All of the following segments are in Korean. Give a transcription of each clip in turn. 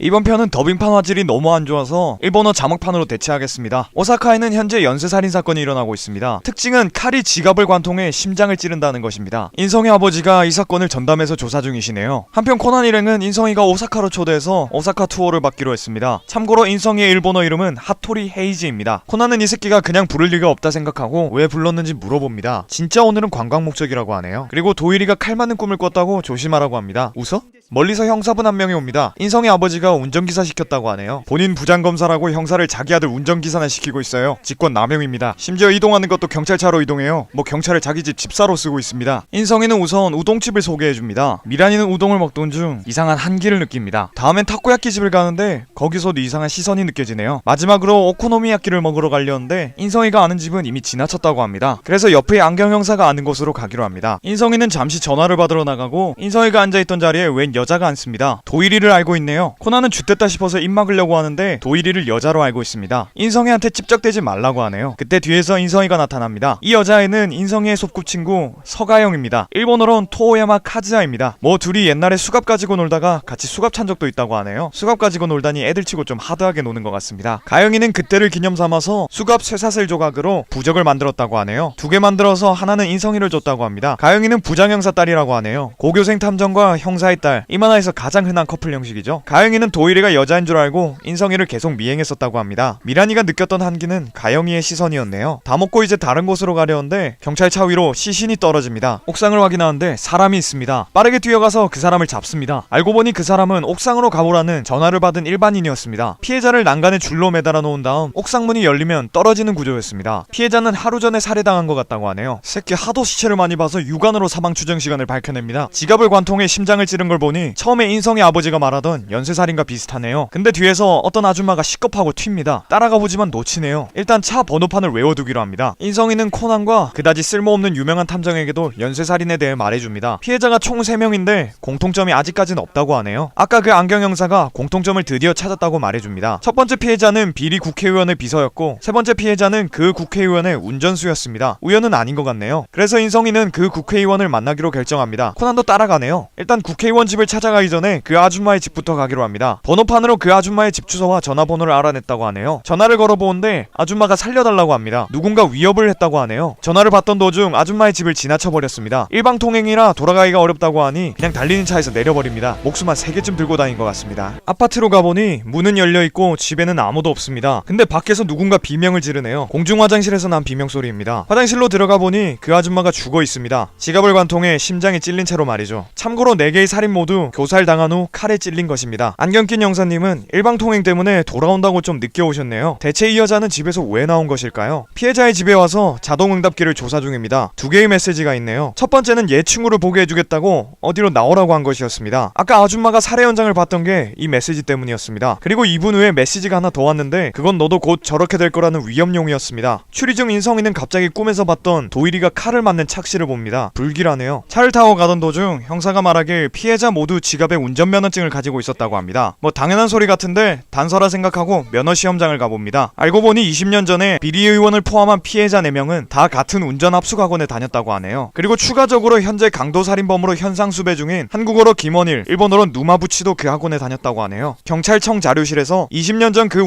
이번 편은 더빙판 화질이 너무 안 좋아서 일본어 자막판으로 대체하겠습니다. 오사카에는 현재 연쇄살인 사건이 일어나고 있습니다. 특징은 칼이 지갑을 관통해 심장을 찌른다는 것입니다. 인성의 아버지가 이 사건을 전담해서 조사 중이시네요. 한편 코난 일행은 인성이가 오사카로 초대해서 오사카 투어를 받기로 했습니다. 참고로 인성이의 일본어 이름은 하토리 헤이지입니다. 코난은 이 새끼가 그냥 부를 리가 없다 생각하고 왜 불렀는지 물어봅니다. 진짜 오늘은 관광 목적이라고 하네요. 그리고 도일이가 칼 맞는 꿈을 꿨다고 조심하라고 합니다. 웃어? 멀리서 형사분 한 명이 옵니다. 인성의 아버지가 운전기사 시켰다고 하네요. 본인 부장검사라고 형사를 자기 아들 운전기사나 시키고 있어요. 직권남용입니다. 심지어 이동하는 것도 경찰차로 이동해요. 뭐 경찰을 자기 집 집사로 쓰고 있습니다. 인성이는 우선 우동집을 소개해줍니다. 미란이는 우동을 먹던 중 이상한 한기를 느낍니다. 다음엔 타코야끼 집을 가는데 거기서도 이상한 시선이 느껴지네요. 마지막으로 오코노미야끼를 먹으러 가려는데 인성이가 아는 집은 이미 지나쳤다고 합니다. 그래서 옆의 안경 형사가 아는 곳으로 가기로 합니다. 인성이는 잠시 전화를 받으러 나가고 인성이가 앉아있던 자리에 웬 여자가 앉습니다. 도일이를 알고 있네요. 코난은 죗됐다 싶어서 입 막으려고 하는데 도일이를 여자로 알고 있습니다. 인성이한테 찝적대지 말라고 하네요. 그때 뒤에서 인성이가 나타납니다. 이 여자애는 인성이의 소꿉친구 서가영입니다. 일본어론 토오야마 카즈아입니다. 뭐 둘이 옛날에 수갑 가지고 놀다가 같이 수갑 찬 적도 있다고 하네요. 수갑 가지고 놀다니 애들치고 좀 하드하게 노는 것 같습니다. 가영이는 그때를 기념삼아서 수갑 쇠사슬 조각으로 부적을 만들었다고 하네요. 2개 만들어서 하나는 인성이를 줬다고 합니다. 가영이는 부장형사 딸이라고 하네요. 고교생 탐정과 형사의 딸, 이 만화에서 가장 흔한 커플 형식이죠. 가영이는 도일이가 여자인 줄 알고 인성이를 계속 미행했었다고 합니다. 미란이가 느꼈던 한기는 가영이의 시선이었네요. 다 먹고 이제 다른 곳으로 가려는데 경찰차 위로 시신이 떨어집니다. 옥상을 확인하는데 사람이 있습니다. 빠르게 뛰어가서 그 사람을 잡습니다. 알고 보니 그 사람은 옥상으로 가보라는 전화를 받은 일반인이었습니다. 피해자를 난간에 줄로 매달아 놓은 다음 옥상 문이 열리면 떨어지는 구조였습니다. 피해자는 하루 전에 살해당한 것 같다고 하네요. 새끼 하도 시체를 많이 봐서 육안으로 사망 추정 시간을 밝혀냅니다. 지갑을 관통해 심장을 찌른 걸 보니 처음에 인성의 아버지가 말하던 연쇄살인과 비슷하네요. 근데 뒤에서 어떤 아줌마가 시겁하고 튑니다. 따라가 보지만 놓치네요. 일단 차 번호판을 외워두기로 합니다. 인성이는 코난과 그다지 쓸모없는 유명한 탐정에게도 연쇄살인에 대해 말해줍니다. 피해자가 총 3명인데 공통점이 아직까지는 없다고 하네요. 아까 그 안경 형사가 공통점을 드디어 찾았다고 말해줍니다. 첫 번째 피해자는 비리 국회의원의 비서였고 세 번째 피해자는 그 국회의원의 운전수였습니다. 우연은 아닌 것 같네요. 그래서 인성이는 그 국회의원을 만나기로 결정합니다. 코난도 따라가네요. 일단 국회의원 집을 찾아가기 전에 그 아줌마의 집부터 가기로 합니다. 번호판으로 그 아줌마의 집 주소와 전화번호를 알아냈다고 하네요. 전화를 걸어보는데 아줌마가 살려달라고 합니다. 누군가 위협을 했다고 하네요. 전화를 받던 도중 아줌마의 집을 지나쳐버렸습니다. 일방통행이라 돌아가기가 어렵다고 하니 그냥 달리는 차에서 내려버립니다. 목숨 한 3개쯤 들고 다닌 것 같습니다. 아파트로 가보니 문은 열려있고 집에는 아무도 없습니다. 근데 밖에서 누군가 비명을 지르네요. 공중화장실에서 난 비명소리입니다. 화장실로 들어가보니 그 아줌마가 죽어있습니다. 지갑을 관통해 심장이 찔린 채로 말이죠. 참고로 4개의 살인 모두 교살당한 후 칼에 찔린 것입니다. 안경 낀 형사님은 일방통행 때문에 돌아온다고 좀 늦게 오셨네요. 대체 이 여자는 집에서 왜 나온 것일까요? 피해자의 집에 와서 자동응답기를 조사 중입니다. 2개의 메시지가 있네요. 첫 번째는 예충으로 보게 해주겠다고 어디로 나오라고 한 것이었습니다. 아까 아줌마가 살해 현장을 봤던 게 이 메시지 때문이었습니다. 그리고 2분 후에 메시지가 하나 더 왔는데 그건 너도 곧 저렇게 될 거라는 위협용이었습니다. 추리 중 인성이는 갑자기 꿈에서 봤던 도일이가 칼을 맞는 착시를 봅니다. 불길하네요. 차를 타고 가던 도중 형사가 말하길 피해자 모두 지갑에 운전면허증을 가지고 있었다고 합니다. 뭐 당연한 소리 같은데 단서라 생각하고 면허시험장을 가봅니다. 알고 보니 20년 전에 비리의원을 포함한 피해자 4명은 다 같은 운전합숙학원에 다녔다고 하네요. 그리고 추가적으로 현재 강도살인범으로 현상수배 중인 한국어로 김원일, 일본어로 누마부치도 그 학원에 다녔다고 하네요. 경찰청 자료실에서 20년 전 그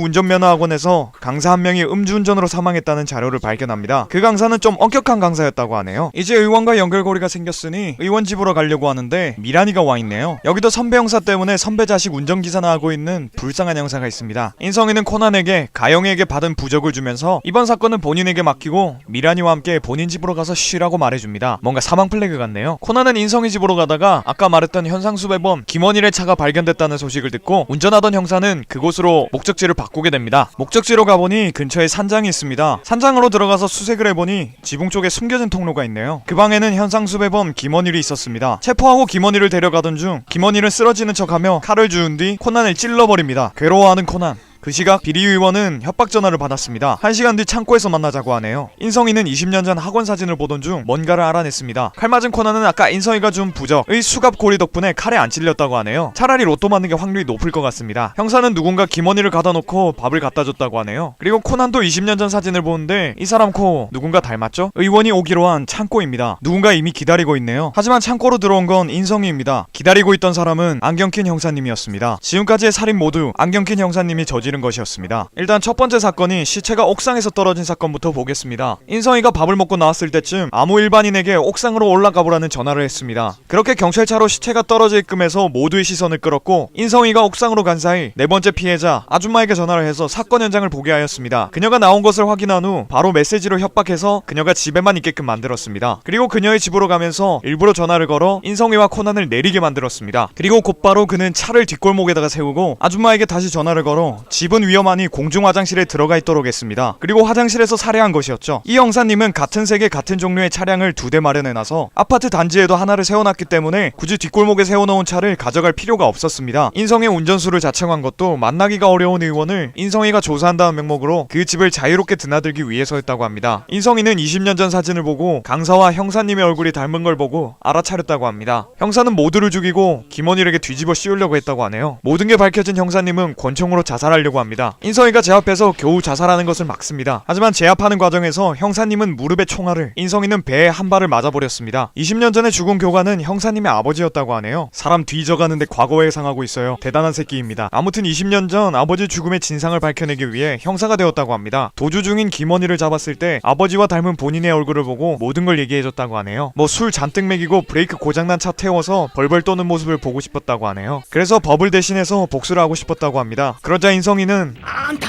운전면허학원에서 강사 한 명이 음주운전으로 사망했다는 자료를 발견합니다. 그 강사는 좀 엄격한 강사였다고 하네요. 이제 의원과 연결고리가 생겼으니 의원 집으로 가려고 하는데 미란이가 와 있네요. 여기도 선배 형사 때문에 선배 자식 운전기사나 하고 있는 불쌍한 형사가 있습니다. 인성이는 코난에게 가영에게 받은 부적을 주면서 이번 사건은 본인에게 맡기고 미란이와 함께 본인 집으로 가서 쉬라고 말해줍니다. 뭔가 사망 플래그 같네요. 코난은 인성이 집으로 가다가 아까 말했던 현상수배범 김원일의 차가 발견됐다는 소식을 듣고 운전하던 형사는 그곳으로 목적지를 바꾸게 됩니다. 목적지로 가보니 근처에 산장이 있습니다. 산장으로 들어가서 수색을 해보니 지붕 쪽에 숨겨진 통로가 있네요. 그 방에는 현상수배범 김원일이 있었습니다. 체포하고 김원일을 데려가던 중 김원일은 쓰러지는 척하며 칼을 주운 뒤 코난을 찔러버립니다. 괴로워하는 코난. 그 시각 비리 의원은 협박 전화를 받았습니다. 1시간 뒤 창고에서 만나자고 하네요. 인성이는 20년 전 학원 사진을 보던 중 뭔가를 알아냈습니다. 칼 맞은 코난은 아까 인성이가 준 부적의 수갑 고리 덕분에 칼에 안 찔렸다고 하네요. 차라리 로또 맞는 게 확률이 높을 것 같습니다. 형사는 누군가 김원희를 가다 놓고 밥을 갖다 줬다고 하네요. 그리고 코난도 20년 전 사진을 보는데 이 사람 코 누군가 닮았죠? 의원이 오기로 한 창고입니다. 누군가 이미 기다리고 있네요. 하지만 창고로 들어온 건 인성이입니다. 기다리고 있던 사람은 안경 낀 형사님이었습니다. 지금까지의 살인 모두 안경 낀 형사님이 저지른 것이었습니다. 일단 첫 번째 사건이 시체가 옥상에서 떨어진 사건부터 보겠습니다. 인성이가 밥을 먹고 나왔을 때쯤 아무 일반인에게 옥상으로 올라가 보라는 전화를 했습니다. 그렇게 경찰차로 시체가 떨어져 있끔 해서 모두의 시선을 끌었고 인성이가 옥상으로 간 사이 네 번째 피해자 아줌마에게 전화를 해서 사건 현장을 보게 하였습니다. 그녀가 나온 것을 확인한 후 바로 메시지로 협박해서 그녀가 집에만 있게끔 만들었습니다. 그리고 그녀의 집으로 가면서 일부러 전화를 걸어 인성이와 코난을 내리게 만들었습니다. 그리고 곧바로 그는 차를 뒷골목에다가 세우고 아줌마에게 다시 전화를 걸어 집은 위험하니 공중 화장실에 들어가 있도록 했습니다. 그리고 화장실에서 살해한 것이었죠. 이 형사님은 같은 색의 같은 종류의 차량을 2대 마련해놔서 아파트 단지에도 하나를 세워놨기 때문에 굳이 뒷골목에 세워놓은 차를 가져갈 필요가 없었습니다. 인성의 운전수를 자청한 것도 만나기가 어려운 의원을 인성이가 조사한다는 명목으로 그 집을 자유롭게 드나들기 위해서였다고 합니다. 인성이는 20년 전 사진을 보고 강사와 형사님의 얼굴이 닮은 걸 보고 알아차렸다고 합니다. 형사는 모두를 죽이고 김원일에게 뒤집어 씌우려고 했다고 하네요. 모든 게 밝혀진 형사님은 권총으로 자살하려고 합니다. 인성이가 제압해서 겨우 자살하는 것을 막습니다. 하지만 제압하는 과정에서 형사님은 무릎에 총알을, 인성이는 배에 한 발을 맞아버렸습니다. 20년 전에 죽은 교관은 형사님의 아버지였다고 하네요. 사람 뒤져가는데 과거에 상하고 있어요. 대단한 새끼입니다. 아무튼 20년 전 아버지 죽음의 진상을 밝혀내기 위해 형사가 되었다고 합니다. 도주 중인 김원희를 잡았을 때 아버지와 닮은 본인의 얼굴을 보고 모든 걸 얘기해줬다고 하네요. 뭐 술 잔뜩 먹이고 브레이크 고장난 차 태워서 벌벌 떠는 모습을 보고 싶었다고 하네요. 그래서 법을 대신해서 복수를 하고 싶었다고 합니다. 그러자 인성이는 あんた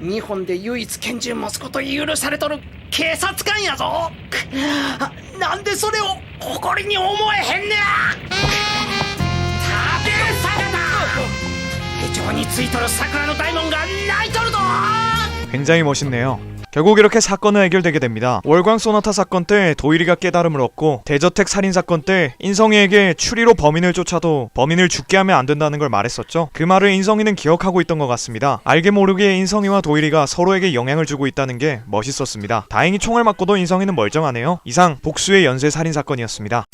日本で唯一拳銃持つこと許されとる警察官やぞなんでそれを誇りに思えへんねや立て坂だ手帳についとる桜の大門が泣いとるぞ 굉장히 멋있네요. 결국 이렇게 사건은 해결되게 됩니다. 월광 소나타 사건 때 도일이가 깨달음을 얻고 대저택 살인 사건 때 인성이에게 추리로 범인을 쫓아도 범인을 죽게 하면 안 된다는 걸 말했었죠. 그 말을 인성이는 기억하고 있던 것 같습니다. 알게 모르게 인성이와 도일이가 서로에게 영향을 주고 있다는 게 멋있었습니다. 다행히 총을 맞고도 인성이는 멀쩡하네요. 이상 복수의 연쇄 살인 사건이었습니다.